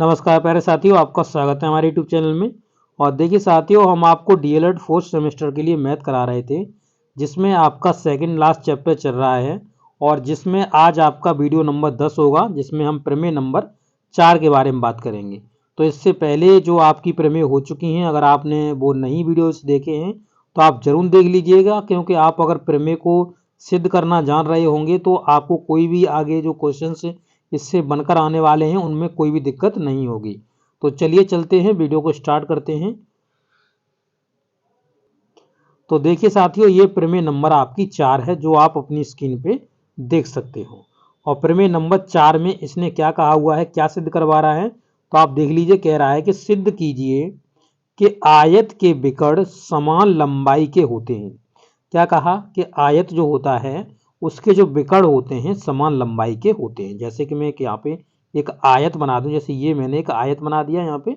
नमस्कार प्यारे साथियों, आपका स्वागत है हमारे यूट्यूब चैनल में। और देखिए साथियों, हम आपको डीएलएड फोर्थ सेमेस्टर के लिए मैथ करा रहे थे, जिसमें आपका सेकंड लास्ट चैप्टर चल रहा है और जिसमें आज आपका वीडियो नंबर 10 होगा, जिसमें हम प्रमेय नंबर 4 के बारे में बात करेंगे। तो इससे पहले जो आपकी प्रमेय हो चुकी हैं, अगर आपने वो नई वीडियोस देखे हैं तो आप जरूर देख लीजिएगा, क्योंकि आप अगर प्रमेय को सिद्ध करना जान रहे होंगे तो आपको कोई भी आगे जो क्वेश्चन इससे बनकर आने वाले हैं उनमें कोई भी दिक्कत नहीं होगी। तो चलिए चलते हैं, वीडियो को स्टार्ट करते हैं। तो देखिए साथियों, ये प्रमेय नंबर आपकी 4 है जो आप अपनी स्क्रीन पे देख सकते हो। और प्रमेय नंबर 4 में इसने क्या कहा हुआ है, क्या सिद्ध करवा रहा है, तो आप देख लीजिए। कह रहा है कि सिद्ध कीजिए कि आयत के विकर्ण समान लंबाई के होते हैं। क्या कहा कि आयत जो होता है उसके जो विकर्ण होते हैं समान लंबाई के होते हैं। जैसे कि मैं यहाँ पे एक आयत बना दूं, जैसे ये मैंने एक आयत बना दिया यहाँ पे,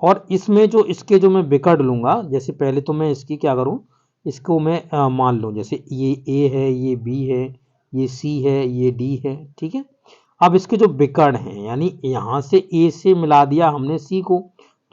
और इसमें जो इसके जो मैं विकर्ण लूंगा, जैसे पहले तो मैं इसकी क्या करूं, इसको मैं मान लूं, जैसे ये ए है, ये बी है, ये सी है, ये डी है, ठीक है। अब इसके जो विकर्ण हैं, यानी यहाँ से ए से मिला दिया हमने सी को,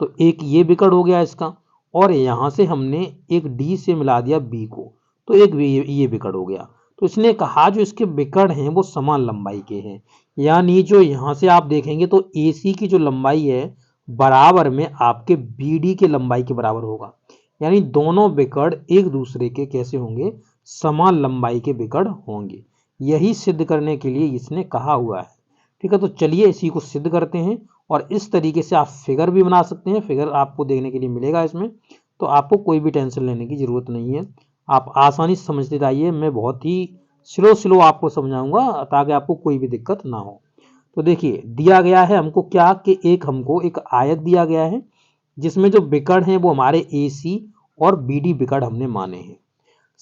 तो एक ये विकर्ण हो गया इसका, और यहाँ से हमने एक डी से मिला दिया बी को, तो एक ये विकर्ण हो गया। तो इसने कहा जो इसके विकर्ण हैं वो समान लंबाई के हैं, यानी जो यहाँ से आप देखेंगे तो ए सी की जो लंबाई है बराबर में आपके बी डी के लंबाई के बराबर होगा। यानी दोनों विकर्ण एक दूसरे के कैसे होंगे, समान लंबाई के विकर्ण होंगे। यही सिद्ध करने के लिए इसने कहा हुआ है, ठीक है। तो चलिए इसी को सिद्ध करते हैं। और इस तरीके से आप फिगर भी बना सकते हैं, फिगर आपको देखने के लिए मिलेगा इसमें, तो आपको कोई भी टेंशन लेने की जरूरत नहीं है। आप आसानी से समझते जाइए, मैं बहुत ही स्लो आपको समझाऊंगा ताकि आपको कोई भी दिक्कत ना हो। तो देखिए दिया गया है हमको क्या, कि हमको एक आयत दिया गया है जिसमें जो विकर्ण है वो हमारे ए सी और बी डी विकर्ण हमने माने हैं।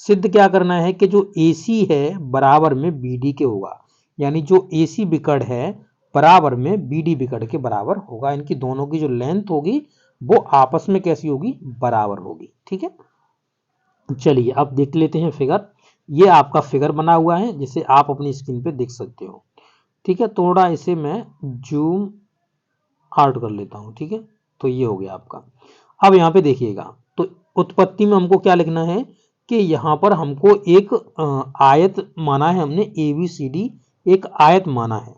सिद्ध क्या करना है कि जो ए सी है बराबर में बी डी के होगा, यानी जो ए सी विकर्ण है बराबर में बी डी विकर्ण के बराबर होगा। इनकी दोनों की जो लेंथ होगी वो आपस में कैसी होगी, बराबर होगी, ठीक है। चलिए अब देख लेते हैं फिगर। ये आपका फिगर बना हुआ है जिसे आप अपनी स्क्रीन पे देख सकते हो, ठीक है। थोड़ा इसे मैं जूम आउट कर लेता हूं, ठीक है। तो ये हो गया आपका। अब यहाँ पे देखिएगा, तो उत्पत्ति में हमको क्या लिखना है कि यहाँ पर हमको एक आयत माना है हमने, ए बी सी डी एक आयत माना है।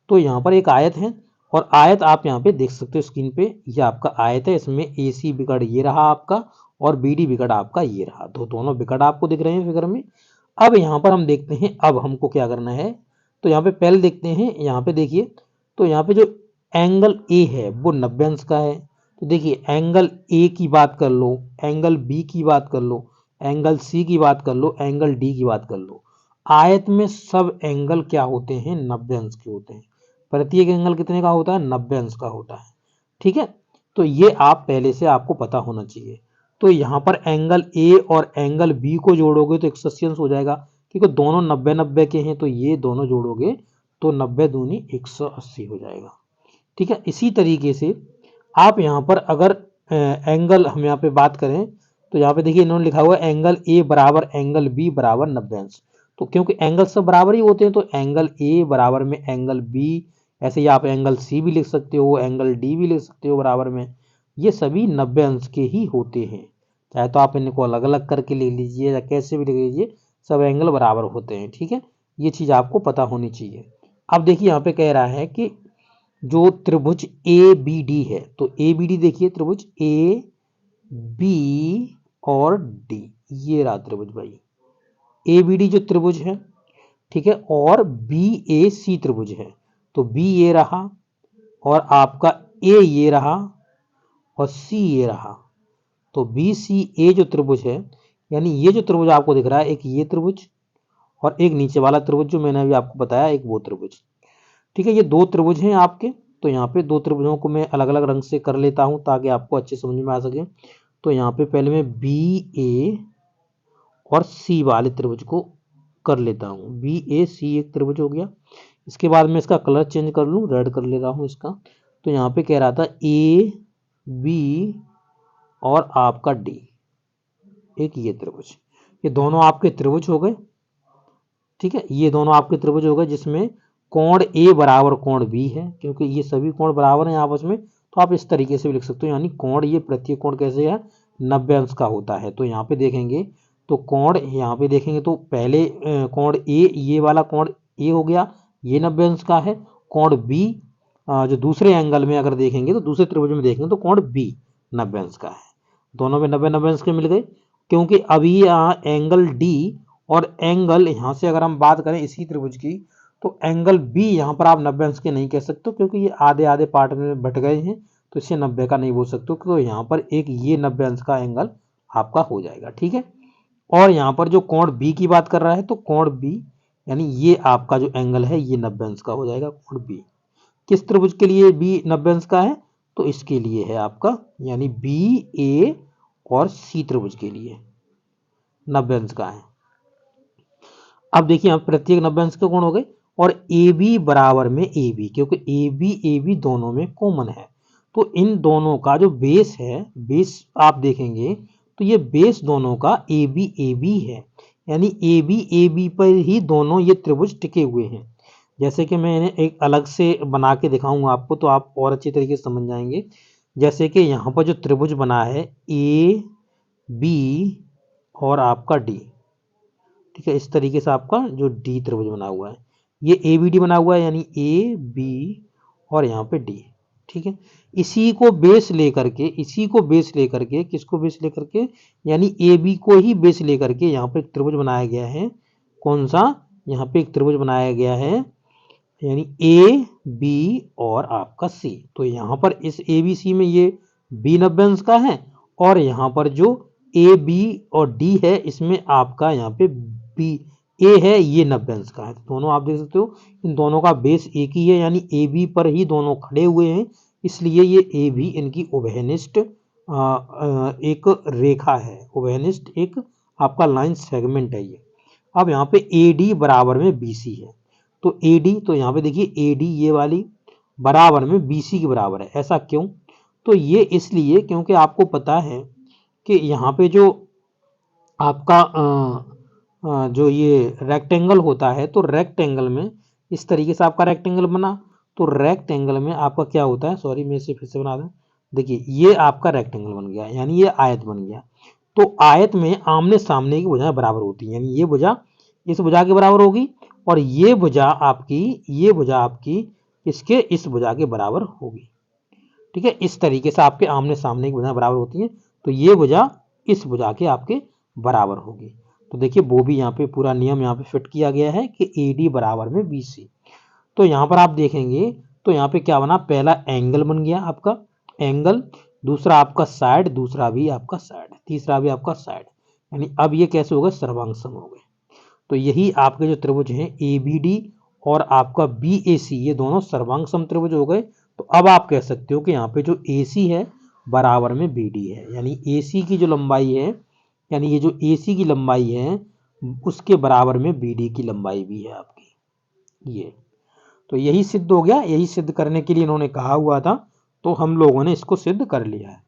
तो यहाँ पर एक आयत है, और आयत आप यहाँ पे देख सकते हो स्क्रीन पे, ये आपका आयत है। इसमें ए सी विकर्ण ये रहा आपका, और बी डी विकर्ण आपका ये रहा। तो दोनों विकर्ण आपको दिख रहे हैं फिगर में। अब यहाँ पर हम देखते हैं अब हमको क्या करना है। तो यहाँ पे पहले देखते हैं, यहाँ पे देखिए, तो यहाँ पे जो एंगल ए है वो 90 अंश का है। तो देखिए एंगल ए की बात कर लो, एंगल बी की बात कर लो, एंगल सी की बात कर लो, एंगल डी की बात कर लो। आयत में सब एंगल क्या होते हैं, 90 अंश के होते हैं। प्रत्येक एंगल कितने का होता है, 90 अंश का होता है, ठीक है। तो ये आप पहले से आपको पता होना चाहिए। तो यहाँ पर एंगल ए और एंगल बी को जोड़ोगे तो 180 अंश हो जाएगा, क्योंकि दोनों 90-90 के हैं। तो ये दोनों जोड़ोगे तो 90 दूनी 180 हो जाएगा, ठीक है। इसी तरीके से आप यहाँ पर अगर एंगल हम यहाँ पे बात करें, तो यहाँ पे देखिए इन्होंने लिखा हुआ है एंगल ए बराबर एंगल बी बराबर 90 अंश। तो क्योंकि एंगल सब बराबर ही होते हैं, तो एंगल ए बराबर में एंगल बी, ऐसे ही आप एंगल सी भी लिख सकते हो, एंगल डी भी लिख सकते हो बराबर में। ये सभी 90 अंश के ही होते हैं। चाहे तो आप इनको अलग अलग करके ले लीजिए या कैसे भी लिख लीजिए, सब एंगल बराबर होते हैं, ठीक है। ये चीज़ आपको पता होनी चाहिए। अब देखिए यहाँ पे कह रहा है कि जो त्रिभुज ए बी डी है, तो ए बी डी देखिए, त्रिभुज ए बी और डी, ये रहा त्रिभुज भाई। ए बी डी जो त्रिभुज है, ठीक है, और बी ए सी त्रिभुज है। तो बी ये रहा, और आपका ए ये रहा, और सी ये रहा। तो बी सी ए जो त्रिभुज है, यानी ये जो त्रिभुज आपको दिख रहा है, एक ये त्रिभुज और एक नीचे वाला त्रिभुज जो मैंने अभी आपको बताया, एक वो त्रिभुज, ठीक है। ये दो त्रिभुज हैं आपके। तो यहाँ पे दो त्रिभुजों को मैं अलग अलग रंग से कर लेता हूं ताकि आपको अच्छे समझ में आ सके। तो यहाँ पे पहले मैं बी ए और सी वाले त्रिभुज को कर लेता हूँ। बी ए सी एक त्रिभुज हो गया। इसके बाद मैं इसका कलर चेंज कर लूँ, रेड कर ले रहा हूँ इसका। तो यहाँ पे कह रहा था ए बी और आपका डी, एक ये त्रिभुज, ये दोनों आपके त्रिभुज हो गए, ठीक है। ये दोनों आपके त्रिभुज हो गए जिसमें कोण ए बराबर कोण बी है, क्योंकि ये सभी कोण बराबर हैं आपस में, तो आप इस तरीके से भी लिख सकते हो। यानी कोण ये प्रत्येक कोण कैसे है 90 अंश का होता है। तो यहाँ पे देखेंगे तो कोण यहाँ पे देखेंगे तो पहले कोण ए, ये वाला कोण ए हो गया, ये 90 अंश का है। कोण बी जो दूसरे एंगल में अगर देखेंगे तो दूसरे त्रिभुज में देखेंगे तो कोण बी 90 अंश का है। दोनों में 90 अंश के मिल गए, क्योंकि अभी यहाँ एंगल डी और एंगल यहाँ से अगर हम बात करें इसी त्रिभुज की, तो एंगल बी यहाँ पर आप 90 अंश के नहीं कह सकते, क्योंकि ये आधे आधे पार्ट में बट गए हैं, तो इसे 90 का नहीं बोल सकते। तो यहाँ पर एक ये 90 अंश का एंगल आपका हो जाएगा, ठीक है। और यहाँ पर जो कोण बी की बात कर रहा है, तो कोण बी यानी ये आपका जो एंगल है ये 90 अंश का हो जाएगा कोण बी। किस त्रिभुज के लिए बी 90 अंश का है, तो इसके लिए है आपका, यानी बी ए और सी त्रिभुज के लिए 90 अंश का है। अब देखिए यहाँ प्रत्येक 90 अंश के कोण हो गए, और ए बी बराबर में ए बी, क्योंकि ए बी दोनों में कॉमन है, तो इन दोनों का जो बेस है, बेस आप देखेंगे तो ये बेस दोनों का ए बी है, यानी ए बी पर ही दोनों ये त्रिभुज टिके हुए हैं। जैसे कि मैंने एक अलग से बना के दिखाऊंगा आपको, तो आप और अच्छी तरीके से समझ जाएंगे। जैसे कि यहाँ पर जो त्रिभुज बना है ए बी और आपका डी, ठीक है, इस तरीके से आपका जो डी त्रिभुज बना हुआ है, ये ए बी डी बना हुआ है, यानी ए बी और यहाँ पे डी, ठीक है। इसी को बेस लेकर के किसको बेस लेकर के, यानी ए बी को ही बेस लेकर के यहाँ पे एक त्रिभुज बनाया गया है। कौन सा, यहाँ पे एक त्रिभुज बनाया गया है, यानी ए बी और आपका सी। तो यहाँ पर इस ए बी सी में ये बी 90 अंश का है, और यहाँ पर जो ए बी और डी है इसमें आपका यहाँ पे बी ए है, ये 90 अंश का है। तो दोनों आप देख सकते हो इन दोनों का बेस एक ही है, यानी ए बी पर ही दोनों खड़े हुए हैं, इसलिए ये ए बी इनकी उभयनिष्ठ एक रेखा है, उभयनिष्ठ एक आपका लाइन सेगमेंट है ये। अब यहाँ पे ए डी बराबर में बी सी है, तो ए डी, तो यहाँ पे देखिए ए डी ये वाली बराबर में बी सी के बराबर है। ऐसा क्यों, तो ये इसलिए क्योंकि आपको पता है कि यहाँ पे जो आपका जो ये रेक्टेंगल होता है, तो रेक्टेंगल में इस तरीके से आपका रेक्टेंगल बना, तो रेक्टेंगल में आपका क्या होता है, सॉरी मैं इसे फिर से बना दूं, देखिए ये आपका रेक्टेंगल बन गया, यानी ये आयत बन गया। तो आयत में आमने सामने की भुजाएं बराबर होती हैं, यानी ये भुजा इस भुजा के बराबर होगी, और ये भुजा आपकी इसके इस भुजा के बराबर होगी, ठीक है। इस तरीके से आपके आमने सामने की भुजाएं बराबर होती हैं, तो ये भुजा इस भुजा के आपके बराबर होगी। तो देखिए वो भी यहाँ पे पूरा नियम यहाँ पे फिट किया गया है कि ए डी बराबर में बी सी। तो यहाँ पर आप देखेंगे तो यहाँ पे क्या बना, पहला एंगल बन गया आपका एंगल, दूसरा आपका साइड, दूसरा भी आपका साइड, तीसरा भी आपका साइड, यानी अब ये कैसे हो गए, सर्वांग सम हो गए। तो यही आपके जो त्रिभुज हैं ए बी डी और आपका बी ए सी, ये दोनों सर्वांग सम त्रिभुज हो गए। तो अब आप कह सकते हो कि यहाँ पे जो ए सी है बराबर में बी डी है, यानी ए सी की जो लंबाई है, यानी ये जो ए सी की लंबाई है उसके बराबर में बी डी की लंबाई भी है आपकी ये। तो यही सिद्ध हो गया, यही सिद्ध करने के लिए इन्होंने कहा हुआ था, तो हम लोगों ने इसको सिद्ध कर लिया है।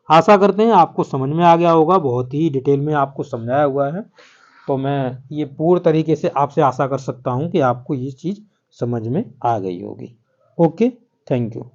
आशा करते हैं आपको समझ में आ गया होगा, बहुत ही डिटेल में आपको समझाया हुआ है। तो मैं ये पूर्ण तरीके से आपसे आशा कर सकता हूँ कि आपको ये चीज़ समझ में आ गई होगी। Okay, thank you.